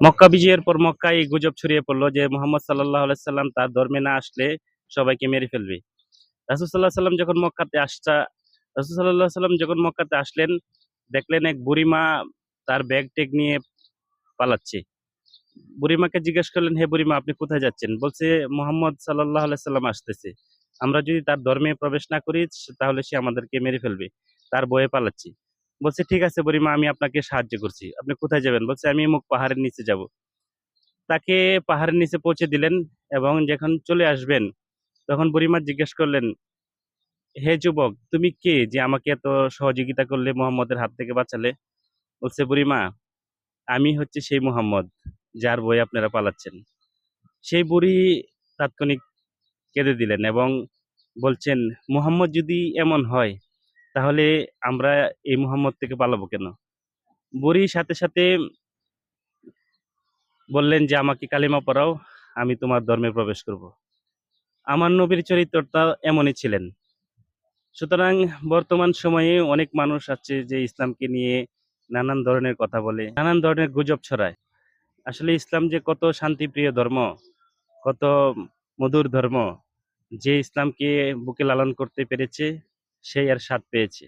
মক্কা বিজয়ের পর মক্কায় এই গুজব ছড়িয়ে পড়লো যে মুহাম্মদ সাল্লাল্লাহু আলাইহি সাল্লাম তার ধর্মে না আসলে সবাইকে মেরে ফেলবে। রাসূল সাল্লাল্লাহু আলাইহি সাল্লাম যখন মক্কাতে আসছা রাসূল সাল্লাল্লাহু আলাইহি সাল্লাম যখন মক্কাতে আসলেন, দেখলেন এক বুড়িমা তার ব্যাগ-ট্যাগ নিয়ে পালাচ্ছে। বুড়িমাকে জিজ্ঞেস করলেন, "হে বুড়িমা, আপনি কোথায় যাচ্ছেন?" বলছে, "মুহাম্মদ সাল্লাল্লাহু আলাইহি সাল্লাম আসতেছে। আমরা যদি তার ধর্মে প্রবেশ না করি তাহলে সে আমাদেরকে মেরে ফেলবে। তার ভয়ে পালাচ্ছি।" বলছে, "ঠিক আছে বুড়িমা, আমি আপনাকে সাহায্য করছি। আপনি কোথায় যাবেন?" বলছে, "আমি অমুক পাহাড়ের নিচে যাবো।" তাকে পাহাড়ের নিচে পৌঁছে দিলেন এবং যখন চলে আসবেন, তখন বুড়িমা জিজ্ঞেস করলেন, "হে যুবক, তুমি কে যে আমাকে এত সহযোগিতা করলে, মুহাম্মদের হাত থেকে বাঁচালে?" বলছে, "বুড়িমা, আমি হচ্ছি সেই মুহাম্মদ, যার ভয়ে আপনারা পালাচ্ছেন।" সেই বুড়ি তাৎক্ষণিক কেঁদে দিলেন এবং বলছেন, "মুহাম্মদ যদি এমন হয়, তাহলে আমরা এই মুহাম্মদ থেকে পালাবো কেন?" বুড়ি সাথে, সাথে বললেন যে, "আমাকে কালিমা পড়াও, আমি তোমার ধর্মে প্রবেশ করব।" আমার নবীর চরিত্রটা এমনই ছিলেন। সুতরাং বর্তমান সময়ে অনেক মানুষ আছে যে ইসলামকে নিয়ে নানান ধরনের কথা বলে, নানান ধরনের গুজব ছড়ায়। আসলে ইসলাম যে কত শান্তিপ্রিয় ধর্ম, কত মধুর ধর্ম, যে ইসলামকে বুকে লালন করতে পেরেছে, সেই এর স্বাদ পেয়েছে।